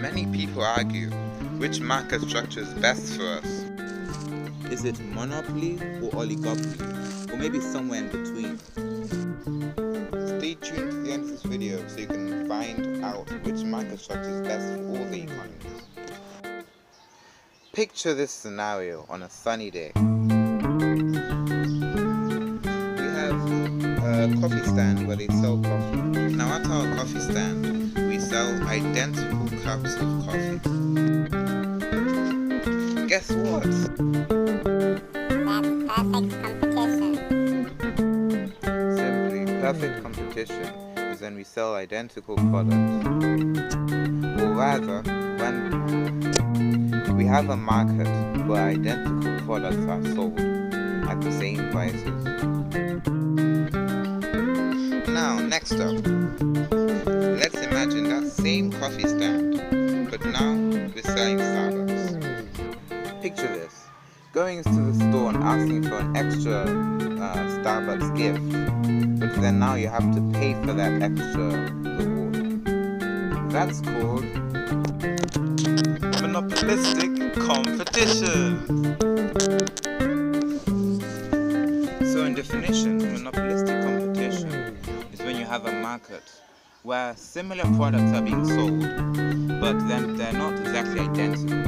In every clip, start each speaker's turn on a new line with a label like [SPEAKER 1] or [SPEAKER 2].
[SPEAKER 1] Many people argue which market structure is best for us.
[SPEAKER 2] Is it monopoly or oligopoly? Or maybe somewhere in between?
[SPEAKER 1] Stay tuned to the end of this video so you can find out which market structure is best for all the economies. Picture this scenario on a sunny day. We have a coffee stand where they sell coffee. Now at our coffee stand, we sell identical cups of coffee. Guess what? Perfect competition is when we sell identical products. Or rather, when we have a market where identical products are sold at the same prices. Now, next up, let's imagine that same coffee stand, but now we're selling Starbucks. Picture this, going to the store and asking for an extra Starbucks gift. But then now you have to pay for that extra reward. That's called monopolistic competition. So in definition, monopolistic competition is when you have a market where similar products are being sold, but then they're not exactly identical.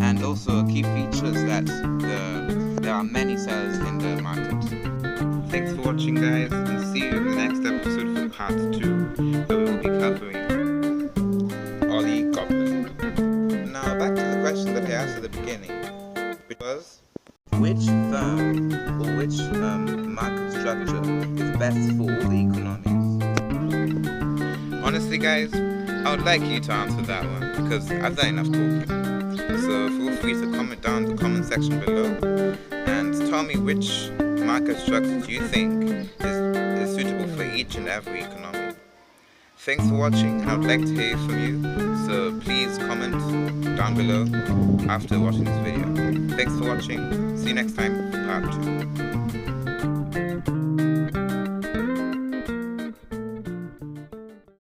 [SPEAKER 1] And also a key feature is that there are many sellers in the market. Thanks for watching, guys, and see you in the next episode for part 2, where we will be covering oligopoly. Now back to the question that I asked at the beginning, which was, which firm or which market structure is best for all the economies? Honestly, guys, I would like you to answer that one, because I've done enough talking. So feel free to comment down in the comment section below and tell me which market structure do you think is suitable for each and every economy. Thanks for watching, and I would like to hear from you, so please comment down below after watching this video. Thanks for watching, see you next time for part 2.